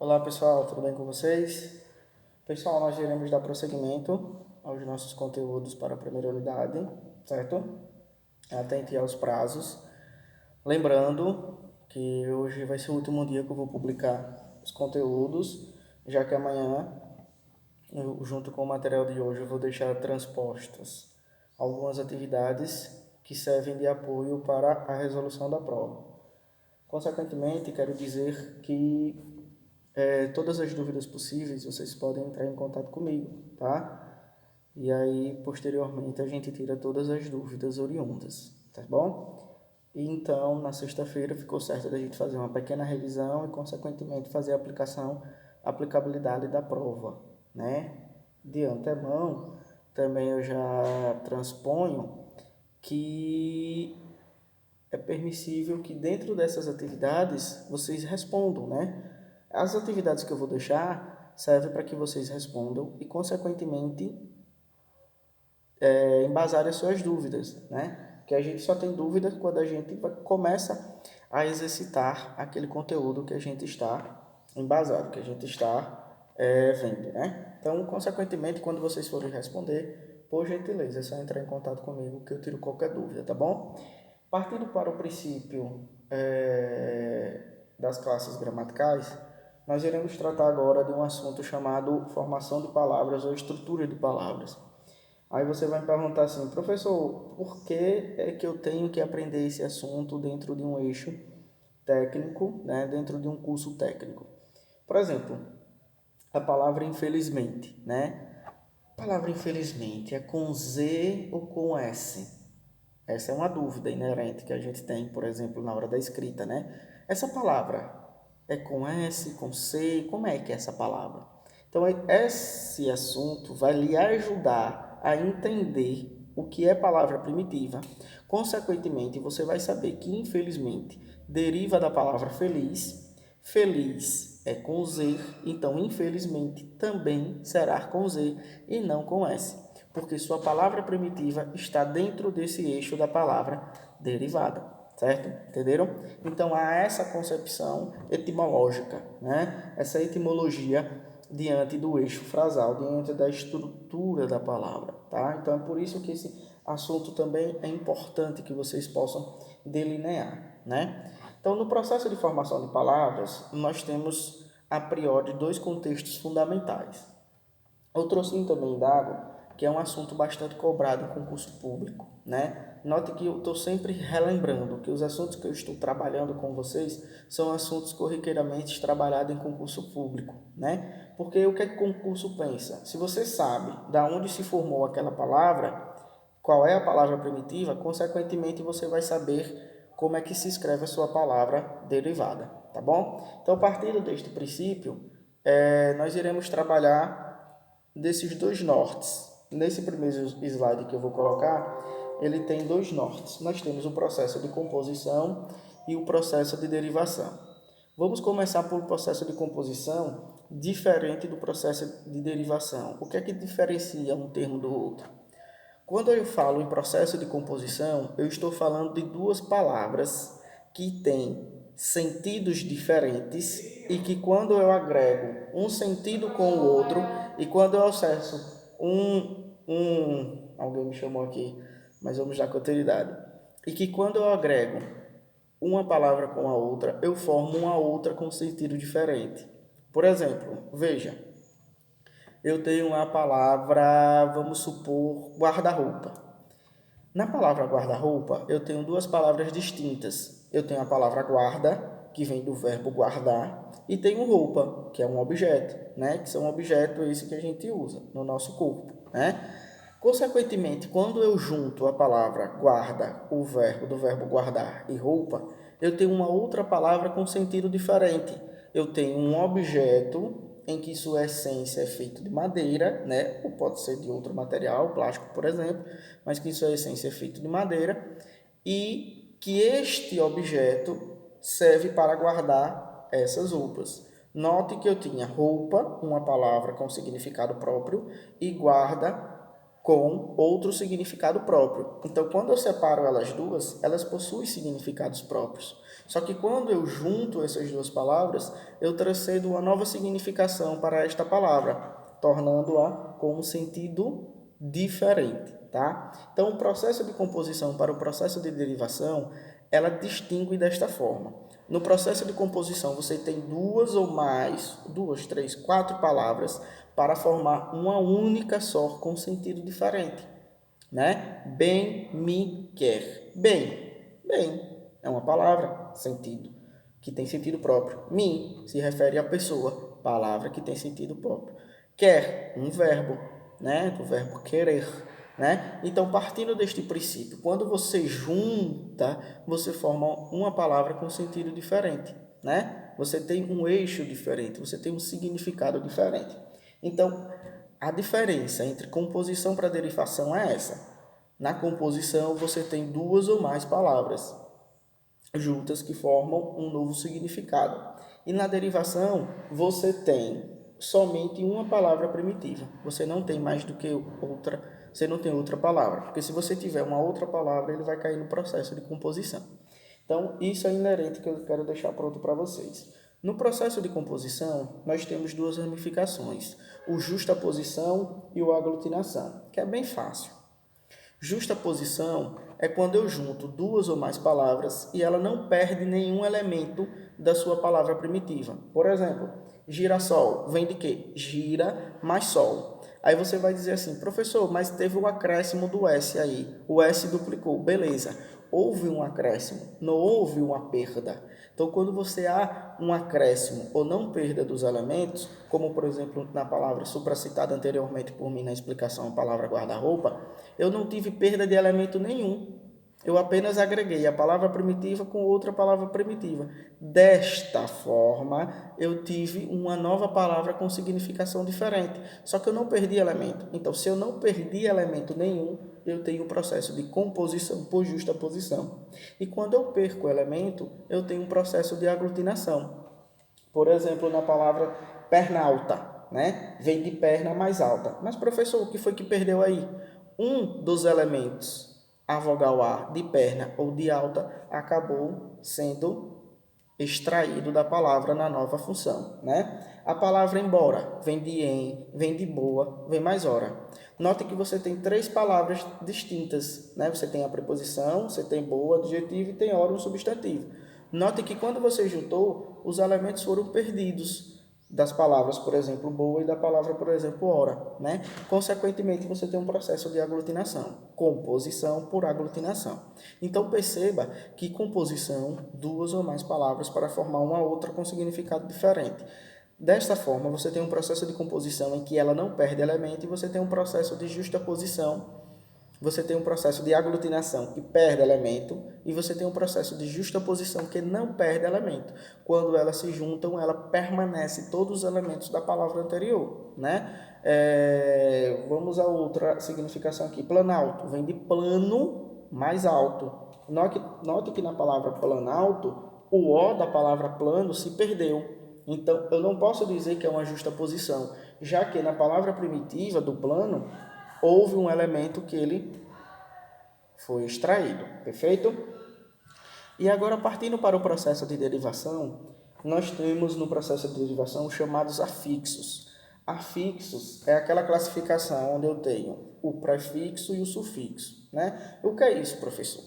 Olá pessoal, tudo bem com vocês? Pessoal, nós iremos dar prosseguimento aos nossos conteúdos para a primeira unidade, certo? Atente aos prazos. Lembrando que hoje vai ser o último dia que eu vou publicar os conteúdos, já que amanhã, junto com o material de hoje, eu vou deixar transpostas algumas atividades que servem de apoio para a resolução da prova. Consequentemente, quero dizer que todas as dúvidas possíveis vocês podem entrar em contato comigo, tá? E aí, posteriormente, a gente tira todas as dúvidas oriundas, tá bom? E então, na sexta-feira, ficou certo da gente fazer uma pequena revisão e, consequentemente, fazer a aplicabilidade da prova, né? De antemão, também eu já transponho que é permissível que dentro dessas atividades vocês respondam, né? As atividades que eu vou deixar servem para que vocês respondam e, consequentemente, embasarem as suas dúvidas, né? Porque a gente só tem dúvida quando a gente começa a exercitar aquele conteúdo que a gente está embasado, que a gente está vendo, né? Então, consequentemente, quando vocês forem responder, por gentileza, é só entrar em contato comigo que eu tiro qualquer dúvida, tá bom? Partindo para o princípio das classes gramaticais, nós iremos tratar agora de um assunto chamado formação de palavras ou estrutura de palavras. Aí você vai me perguntar assim, professor, por que é que eu tenho que aprender esse assunto dentro de um eixo técnico, né, dentro de um curso técnico? Por exemplo, a palavra infelizmente, né? A palavra infelizmente é com Z ou com S? Essa é uma dúvida inerente que a gente tem, por exemplo, na hora da escrita, né? Essa palavra é com S, com C? Como é que é essa palavra? Então, esse assunto vai lhe ajudar a entender o que é palavra primitiva. Consequentemente, você vai saber que, infelizmente, deriva da palavra feliz. Feliz é com Z, então, infelizmente, também será com Z e não com S, porque sua palavra primitiva está dentro desse eixo da palavra derivada, certo? Entenderam? Então, há essa concepção etimológica, né? Essa etimologia diante do eixo frasal, diante da estrutura da palavra, tá? Então, é por isso que esse assunto também é importante que vocês possam delinear, né? Então, no processo de formação de palavras, nós temos, a priori, dois contextos fundamentais. Eu trouxe um também dado, que é um assunto bastante cobrado em concurso público, né? Note que eu estou sempre relembrando que os assuntos que eu estou trabalhando com vocês são assuntos corriqueiramente trabalhados em concurso público, né? Porque o que é que o concurso pensa? Se você sabe da onde se formou aquela palavra, qual é a palavra primitiva, consequentemente você vai saber como é que se escreve a sua palavra derivada, tá bom? Então, a partir deste princípio, nós iremos trabalhar desses dois nortes. Nesse primeiro slide que eu vou colocar, ele tem dois nortes. Nós temos o processo de composição e o processo de derivação. Vamos começar pelo processo de composição, diferente do processo de derivação. O que é que diferencia um termo do outro? Quando eu falo em processo de composição, eu estou falando de duas palavras que têm sentidos diferentes e que, quando eu agrego um sentido com o outro, e quando eu acesso alguém me chamou aqui, mas vamos dar continuidade, e que quando eu agrego uma palavra com a outra, eu formo uma outra com sentido diferente. Por exemplo, veja, eu tenho a palavra, vamos supor, guarda-roupa. Na palavra guarda-roupa, eu tenho duas palavras distintas. Eu tenho a palavra guarda, que vem do verbo guardar, e tenho roupa, que é um objeto, né? Que são objetos esse que a gente usa no nosso corpo, né? Consequentemente, quando eu junto a palavra guarda, o verbo do verbo guardar e roupa, eu tenho uma outra palavra com sentido diferente. Eu tenho um objeto em que sua essência é feita de madeira, né? Ou pode ser de outro material, plástico, por exemplo, mas que sua essência é feita de madeira, e que este objeto serve para guardar essas roupas. Note que eu tinha roupa, uma palavra com significado próprio, e guarda com outro significado próprio. Então, quando eu separo elas duas, elas possuem significados próprios. Só que quando eu junto essas duas palavras, eu transcedo uma nova significação para esta palavra, tornando-a com um sentido diferente, tá? Então, o processo de composição para o processo de derivação, ela distingue desta forma. No processo de composição, você tem duas ou mais, duas, três, quatro palavras para formar uma única só com sentido diferente, né? Bem me quer. Bem é uma palavra, sentido, que tem sentido próprio. Me se refere à pessoa, palavra que tem sentido próprio. Quer, um verbo, né? Do verbo querer, né? Então, partindo deste princípio, quando você junta, você forma uma palavra com sentido diferente, né? Você tem um eixo diferente, você tem um significado diferente. Então, a diferença entre composição para derivação é essa. Na composição, você tem duas ou mais palavras juntas que formam um novo significado. E na derivação, você tem somente uma palavra primitiva. Você não tem mais do que outra, você não tem outra palavra. Porque se você tiver uma outra palavra, ele vai cair no processo de composição. Então, isso é inerente que eu quero deixar pronto para vocês. No processo de composição, nós temos duas ramificações, o justaposição e o aglutinação, que é bem fácil. Justaposição é quando eu junto duas ou mais palavras e ela não perde nenhum elemento da sua palavra primitiva. Por exemplo, girassol vem de quê? Gira mais sol. Aí você vai dizer assim, professor, mas teve um acréscimo do S aí. O S duplicou. Beleza. Houve um acréscimo, não houve uma perda. Então, quando você há um acréscimo ou não perda dos elementos, como por exemplo na palavra supracitada anteriormente por mim na explicação, a palavra guarda-roupa, eu não tive perda de elemento nenhum. Eu apenas agreguei a palavra primitiva com outra palavra primitiva. Desta forma, eu tive uma nova palavra com significação diferente. Só que eu não perdi elemento. Então, se eu não perdi elemento nenhum, eu tenho o processo de composição por justaposição. E quando eu perco o elemento, eu tenho um processo de aglutinação. Por exemplo, na palavra perna alta, né? Vem de perna mais alta. Mas, professor, o que foi que perdeu aí? Um dos elementos, a vogal A de perna ou de alta, acabou sendo extraído da palavra na nova função, né? A palavra embora vem de em, vem de boa, vem mais hora. Note que você tem três palavras distintas, né? Você tem a preposição, você tem boa, adjetivo e tem hora, um substantivo. Note que quando você juntou, os elementos foram perdidos das palavras, por exemplo, boa e da palavra, por exemplo, hora, né? Consequentemente, você tem um processo de aglutinação, composição por aglutinação. Então, perceba que composição, duas ou mais palavras para formar uma outra com significado diferente. Desta forma, você tem um processo de composição em que ela não perde elemento e você tem um processo de justaposição. Você tem um processo de aglutinação que perde elemento e você tem um processo de justaposição que não perde elemento. Quando elas se juntam, ela permanece todos os elementos da palavra anterior, né? Vamos a outra significação aqui. Planalto vem de plano mais alto. Note que na palavra planalto, o O da palavra plano se perdeu. Então, eu não posso dizer que é uma justaposição, já que na palavra primitiva do plano, houve um elemento que ele foi extraído, perfeito? E agora, partindo para o processo de derivação, nós temos no processo de derivação os chamados afixos. Afixos é aquela classificação onde eu tenho o prefixo e o sufixo, né? O que é isso, professor?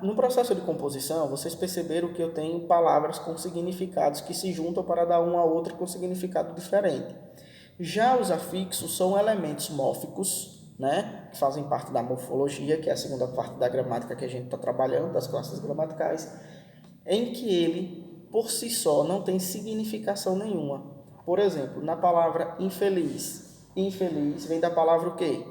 No processo de composição, vocês perceberam que eu tenho palavras com significados que se juntam para dar uma a outra com significado diferente. Já os afixos são elementos mórficos, né, que fazem parte da morfologia, que é a segunda parte da gramática que a gente está trabalhando, das classes gramaticais, em que ele, por si só, não tem significação nenhuma. Por exemplo, na palavra infeliz, infeliz vem da palavra o quê?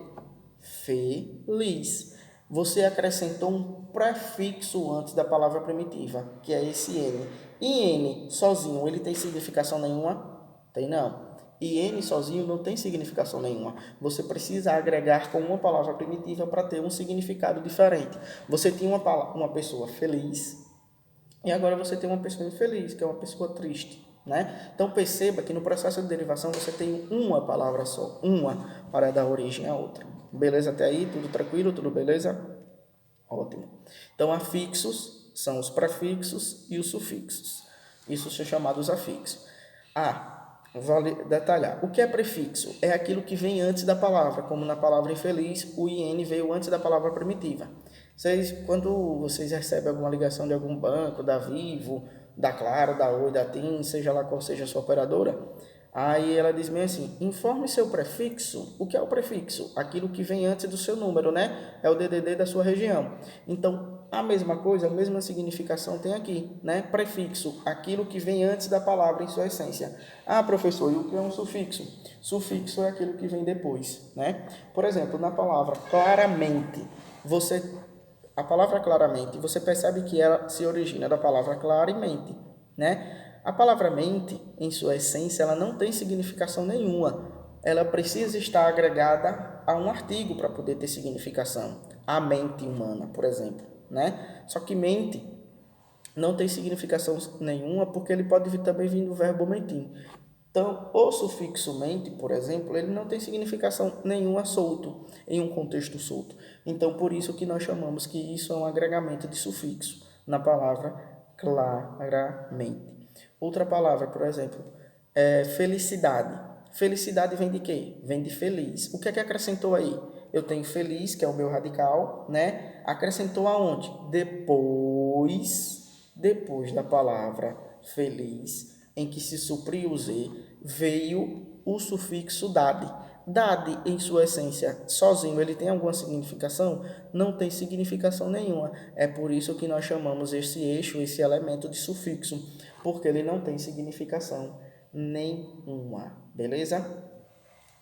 Feliz. Você acrescentou um prefixo antes da palavra primitiva, que é esse N. E N, sozinho, ele tem significação nenhuma? Tem não. E N sozinho não tem significação nenhuma. Você precisa agregar com uma palavra primitiva para ter um significado diferente. Você tinha uma pessoa feliz e agora você tem uma pessoa infeliz, que é uma pessoa triste, né? Então perceba que no processo de derivação você tem uma palavra só, uma, para dar origem a outra. Beleza até aí? Tudo tranquilo? Tudo beleza? Ótimo. Então, afixos são os prefixos e os sufixos. Isso são chamados afixos. Vale detalhar. O que é prefixo? É aquilo que vem antes da palavra, como na palavra infeliz, o IN veio antes da palavra primitiva. Quando vocês recebem alguma ligação de algum banco, da Vivo, da Claro, da Oi, da TIM, seja lá qual seja a sua operadora, aí ela diz bem assim, informe seu prefixo. O que é o prefixo? Aquilo que vem antes do seu número, né? É o DDD da sua região. Então, a mesma coisa, a mesma significação tem aqui, né? Prefixo, aquilo que vem antes da palavra em sua essência. Professor, e o que é um sufixo? Sufixo é aquilo que vem depois, né? Por exemplo, na palavra claramente, a palavra claramente, você percebe que ela se origina da palavra clara e mente, né? A palavra mente, em sua essência, ela não tem significação nenhuma. Ela precisa estar agregada a um artigo para poder ter significação. A mente humana, por exemplo, né? Só que mente não tem significação nenhuma porque ele pode também vir do verbo mentir. Então, o sufixo mente, por exemplo, ele não tem significação nenhuma solto, em um contexto solto. Então, por isso que nós chamamos que isso é um agregamento de sufixo na palavra claramente. Outra palavra, por exemplo, é felicidade. Felicidade vem de quê? Vem de feliz. O que é que acrescentou aí? Eu tenho feliz, que é o meu radical, né? Acrescentou aonde? Depois da palavra feliz, em que se supriu o Z, veio o sufixo dade. Dade, em sua essência, sozinho, ele tem alguma significação? Não tem significação nenhuma. É por isso que nós chamamos esse eixo, esse elemento de sufixo, porque ele não tem significação nenhuma. Beleza?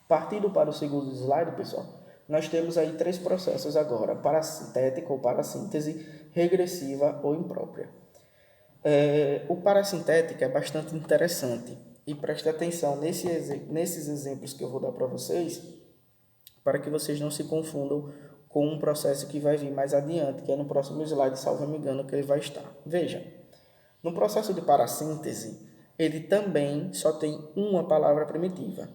Partindo para o segundo slide, pessoal, nós temos aí 3 processos agora: parasintética ou parassíntese, regressiva ou imprópria. O parasintética é bastante interessante e preste atenção nesses exemplos que eu vou dar para vocês, para que vocês não se confundam com um processo que vai vir mais adiante, que é no próximo slide, salvo me engano, que ele vai estar. Veja, no processo de parassíntese, ele também só tem uma palavra primitiva,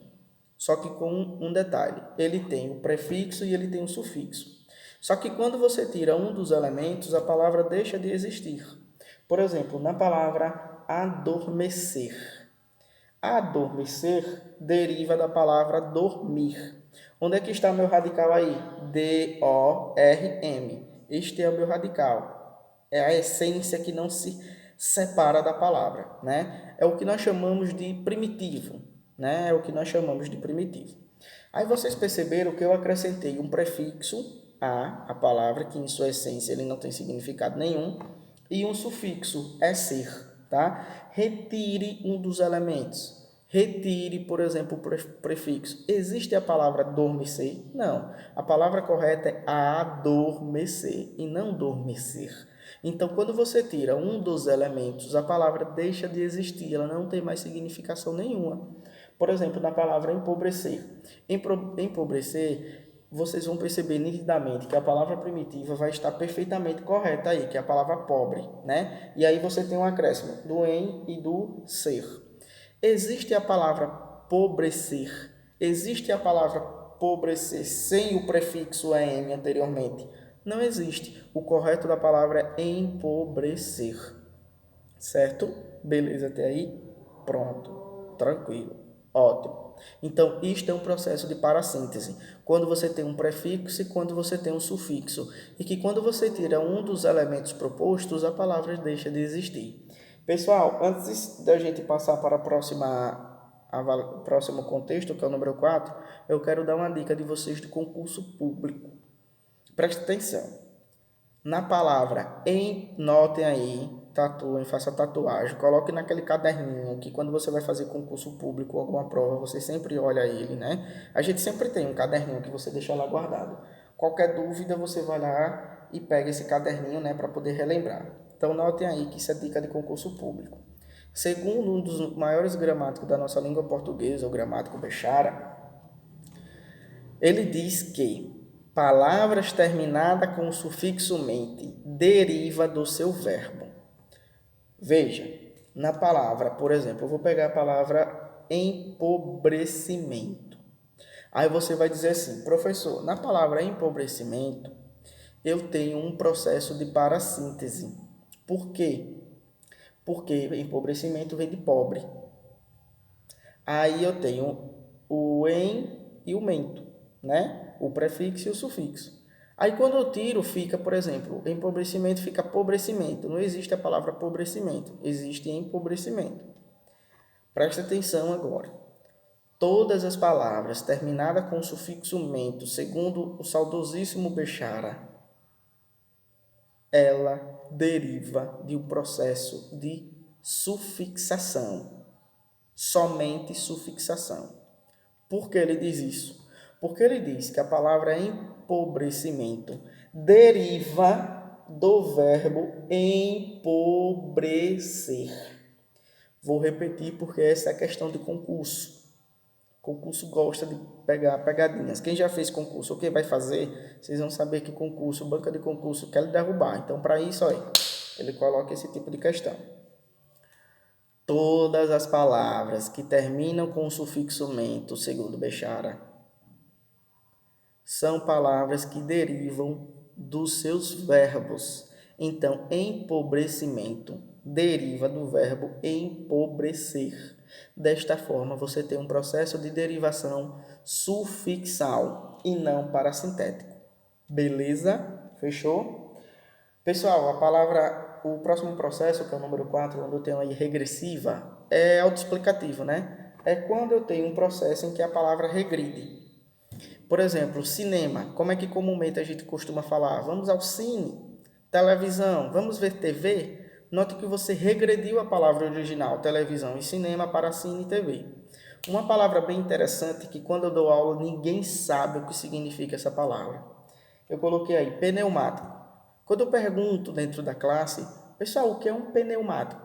só que com um detalhe: ele tem o prefixo e ele tem o sufixo. Só que quando você tira um dos elementos, a palavra deixa de existir. Por exemplo, na palavra adormecer. Adormecer deriva da palavra dormir. Onde é que está meu radical aí? D-O-R-M. Este é o meu radical. É a essência que não se separa da palavra, né? É o que nós chamamos de primitivo, né? É o que nós chamamos de primitivo. Aí vocês perceberam que eu acrescentei um prefixo a palavra, que em sua essência ele não tem significado nenhum, e um sufixo, é ser, tá? Retire um dos elementos. Retire, por exemplo, o prefixo. Existe a palavra adormecer? Não. A palavra correta é adormecer e não dormecer. Então, quando você tira um dos elementos, a palavra deixa de existir, ela não tem mais significação nenhuma. Por exemplo, na palavra empobrecer. Empobrecer, vocês vão perceber nitidamente que a palavra primitiva vai estar perfeitamente correta aí, que é a palavra pobre, né? E aí você tem um acréscimo do em e do ser. Existe a palavra pobrecer. Existe a palavra pobrecer sem o prefixo em anteriormente? Não existe. O correto da palavra é empobrecer. Certo? Beleza até aí? Pronto. Tranquilo. Ótimo. Então, isto é um processo de parassíntese, quando você tem um prefixo e quando você tem um sufixo, e que quando você tira um dos elementos propostos, a palavra deixa de existir. Pessoal, antes da gente passar para o próximo contexto, que é o número 4, eu quero dar uma dica de vocês de concurso público. Preste atenção. Na palavra notem aí, tatuem, faça tatuagem, coloque naquele caderninho que quando você vai fazer concurso público ou alguma prova, você sempre olha ele, né? A gente sempre tem um caderninho que você deixa lá guardado. Qualquer dúvida, você vai lá e pega esse caderninho, né, para poder relembrar. Então, notem aí que isso é dica de concurso público. Segundo um dos maiores gramáticos da nossa língua portuguesa, o gramático Bechara, ele diz que palavras terminadas com o sufixo mente deriva do seu verbo. Veja, na palavra, por exemplo, eu vou pegar a palavra empobrecimento. Aí você vai dizer assim: professor, na palavra empobrecimento, eu tenho um processo de parassíntese. Por quê? Porque empobrecimento vem de pobre. Aí eu tenho o em e o mento, né? O prefixo e o sufixo. Aí quando eu tiro, fica, por exemplo, empobrecimento fica pobrecimento. Não existe a palavra pobrecimento, existe empobrecimento. Presta atenção agora. Todas as palavras terminadas com o sufixo mento, segundo o saudosíssimo Bechara, ela deriva de um processo de sufixação. Somente sufixação. Por que ele diz isso? Porque ele diz que a palavra empobrecimento deriva do verbo empobrecer. Vou repetir porque essa é a questão de concurso. Concurso gosta de pegar pegadinhas. Quem já fez concurso, o que vai fazer, vocês vão saber que concurso, banca de concurso quer lhe derrubar. Então, para isso, aí, ele coloca esse tipo de questão. Todas as palavras que terminam com o sufixo mento, segundo Bechara, são palavras que derivam dos seus verbos. Então, empobrecimento deriva do verbo empobrecer. Desta forma, você tem um processo de derivação sufixal e não parasintético. Beleza? Fechou? Pessoal, o próximo processo, que é o número 4, onde eu tenho aí regressiva, é autoexplicativo, né? É quando eu tenho um processo em que a palavra regride. Por exemplo, cinema. Como é que comumente a gente costuma falar? Vamos ao cine. Televisão. Vamos ver TV? Note que você regrediu a palavra original, televisão e cinema, para cine e TV. Uma palavra bem interessante que quando eu dou aula ninguém sabe o que significa essa palavra. Eu coloquei aí, pneumático. Quando eu pergunto dentro da classe, pessoal, o que é um pneumático?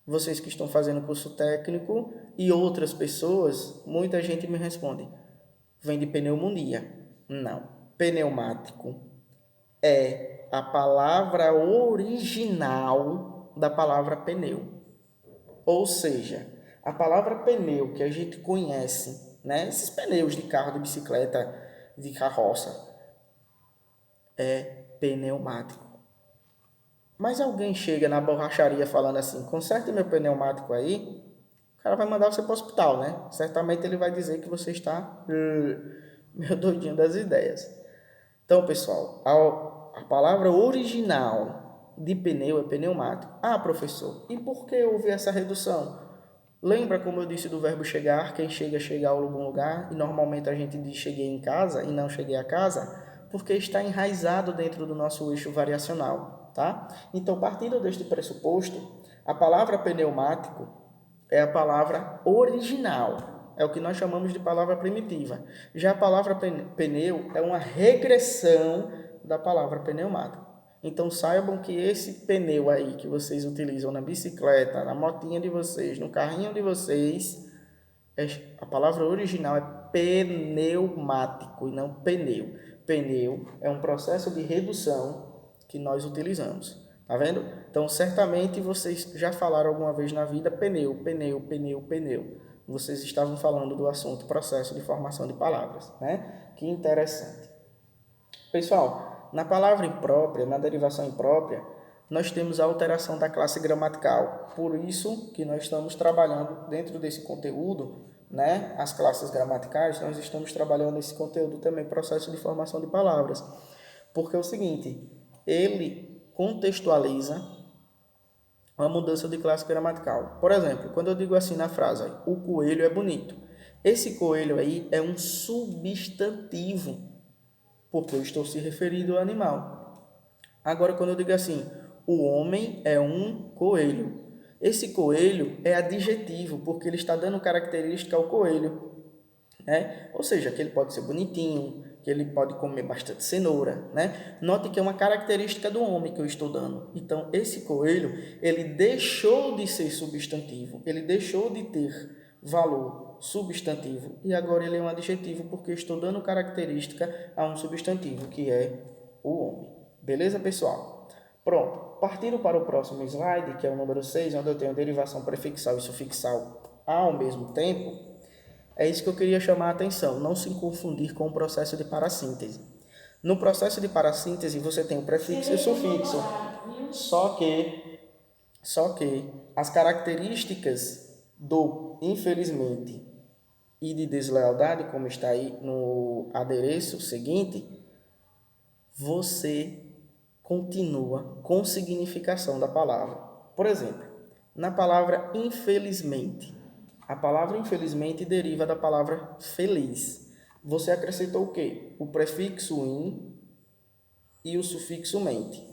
Vocês que estão fazendo curso técnico e outras pessoas, muita gente me responde, vem de pneumonia. Não, pneumático é a palavra original da palavra pneu. Ou seja, a palavra pneu que a gente conhece, né? Esses pneus de carro, de bicicleta, de carroça, é pneumático. Mas alguém chega na borracharia falando assim, conserte meu pneumático aí, o cara vai mandar você para o hospital, né? Certamente ele vai dizer que você está meio doidinho das ideias. Então, pessoal, a palavra original de pneu é pneumático. Ah, professor, e por que houve essa redução? Lembra como eu disse do verbo chegar? Quem chega, chega a algum lugar. E normalmente a gente diz cheguei em casa e não cheguei a casa, porque está enraizado dentro do nosso eixo variacional, tá? Então, partindo deste pressuposto, a palavra pneumático é a palavra original. É o que nós chamamos de palavra primitiva. Já a palavra pneu é uma regressão da palavra pneumático. Então saibam que esse pneu aí que vocês utilizam na bicicleta, na motinha de vocês, no carrinho de vocês, a palavra original é pneumático e não pneu. Pneu é um processo de redução que nós utilizamos. Tá vendo? Então, certamente vocês já falaram alguma vez na vida pneu, pneu, pneu, pneu. Vocês estavam falando do assunto processo de formação de palavras, né? Que interessante. Pessoal, na palavra imprópria, na derivação imprópria, nós temos a alteração da classe gramatical. Por isso que nós estamos trabalhando dentro desse conteúdo, né? As classes gramaticais, nós estamos trabalhando esse conteúdo também, processo de formação de palavras. Porque é o seguinte, ele contextualiza uma mudança de classe gramatical. Por exemplo, quando eu digo assim na frase, o coelho é bonito. Esse coelho aí é um substantivo, porque eu estou se referindo ao animal. Agora, quando eu digo assim, o homem é um coelho. Esse coelho é adjetivo, porque ele está dando característica ao coelho, né? Ou seja, que ele pode ser bonitinho, que ele pode comer bastante cenoura, né? Note que é uma característica do homem que eu estou dando. Então, esse coelho, ele deixou de ser substantivo, ele deixou de ter valor substantivo e agora ele é um adjetivo porque eu estou dando característica a um substantivo que é o homem. Beleza, pessoal? Pronto. Partindo para o próximo slide, que é o número 6, onde eu tenho derivação prefixal e sufixal ao mesmo tempo, é isso que eu queria chamar a atenção, não se confundir com o processo de parassíntese. No processo de parassíntese, você tem o prefixo e o sufixo. Só que as características do infelizmente e de deslealdade, como está aí no adereço seguinte, você continua com significação da palavra. Por exemplo, na palavra infelizmente, a palavra infelizmente deriva da palavra feliz. Você acrescentou o quê? O prefixo in e o sufixo mente.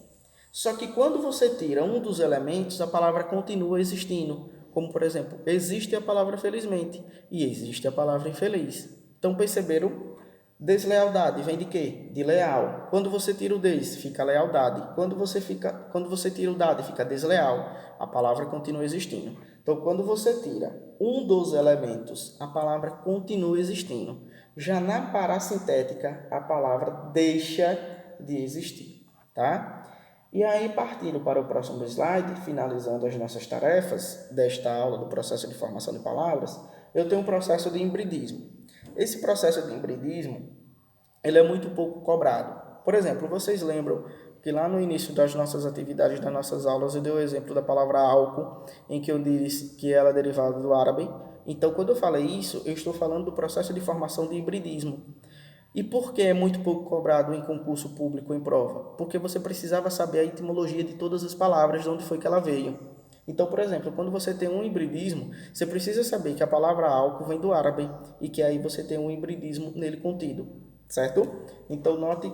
Só que quando você tira um dos elementos, a palavra continua existindo. Como, por exemplo, existe a palavra felizmente e existe a palavra infeliz. Então, perceberam? Deslealdade vem de quê? De leal. Quando você tira o des, fica lealdade. Quando você tira o dade, fica desleal. A palavra continua existindo. Então, quando você tira um dos elementos, a palavra continua existindo. Já na parassintética, a palavra deixa de existir, tá? E aí, partindo para o próximo slide, finalizando as nossas tarefas desta aula do processo de formação de palavras, eu tenho um processo de hibridismo. Esse processo de hibridismo, ele é muito pouco cobrado. Por exemplo, vocês lembram que lá no início das nossas atividades, das nossas aulas, eu dei o exemplo da palavra álcool, em que eu disse que ela é derivada do árabe. Então, quando eu falei isso, eu estou falando do processo de formação de hibridismo. E por que é muito pouco cobrado em concurso público em prova? Porque você precisava saber a etimologia de todas as palavras, de onde foi que ela veio. Então, por exemplo, quando você tem um hibridismo, você precisa saber que a palavra álcool vem do árabe e que aí você tem um hibridismo nele contido, certo? Então, note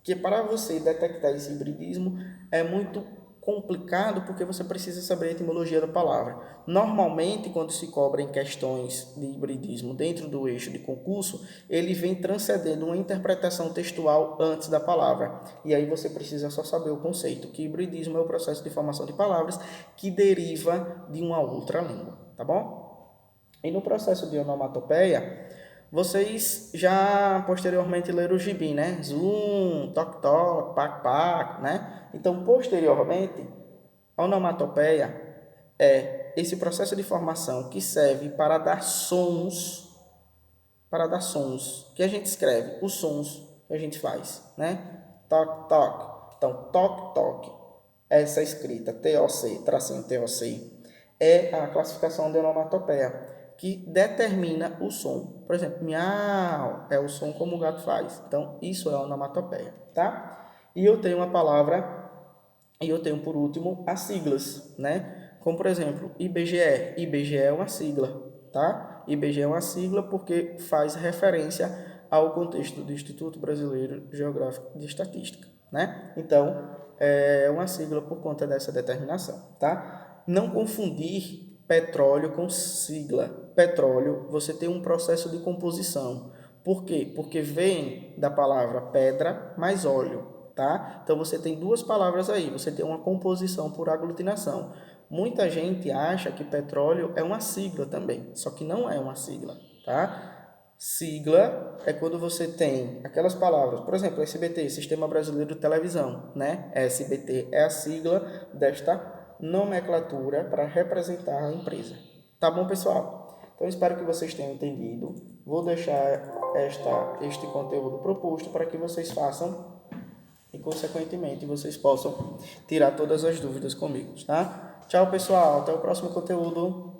que para você detectar esse hibridismo é muito complicado porque você precisa saber a etimologia da palavra. Normalmente, quando se cobra em questões de hibridismo dentro do eixo de concurso, ele vem transcendendo uma interpretação textual antes da palavra. E aí você precisa só saber o conceito, que hibridismo é o processo de formação de palavras que deriva de uma outra língua, tá bom? E no processo de onomatopeia, vocês já posteriormente leram o gibi, né? Zoom, toc toc, pac pac, né? Então, posteriormente, a onomatopeia é esse processo de formação que serve para dar sons que a gente escreve, os sons que a gente faz, né? Toc toc. Então, toc toc. Essa escrita TOC, tracinho TOC, é a classificação de onomatopeia que determina o som. Por exemplo, miau é o som como o gato faz. Então, isso é onomatopeia, tá? E eu tenho uma palavra, e eu tenho, por último, as siglas, né? Como, por exemplo, IBGE. IBGE é uma sigla, tá? IBGE é uma sigla porque faz referência ao contexto do Instituto Brasileiro Geográfico de Estatística, né? Então, é uma sigla por conta dessa determinação, tá? Não confundir petróleo com sigla. Petróleo, você tem um processo de composição. Por quê? Porque vem da palavra pedra mais óleo, tá? Então você tem duas palavras aí, você tem uma composição por aglutinação. Muita gente acha que petróleo é uma sigla também, só que não é uma sigla, tá? Sigla é quando você tem aquelas palavras, por exemplo, SBT, Sistema Brasileiro de Televisão, né? SBT é a sigla desta nomenclatura para representar a empresa. Tá bom, pessoal? Então, espero que vocês tenham entendido. Vou deixar este conteúdo proposto para que vocês façam e, consequentemente, vocês possam tirar todas as dúvidas comigo, tá? Tchau, pessoal. Até o próximo conteúdo.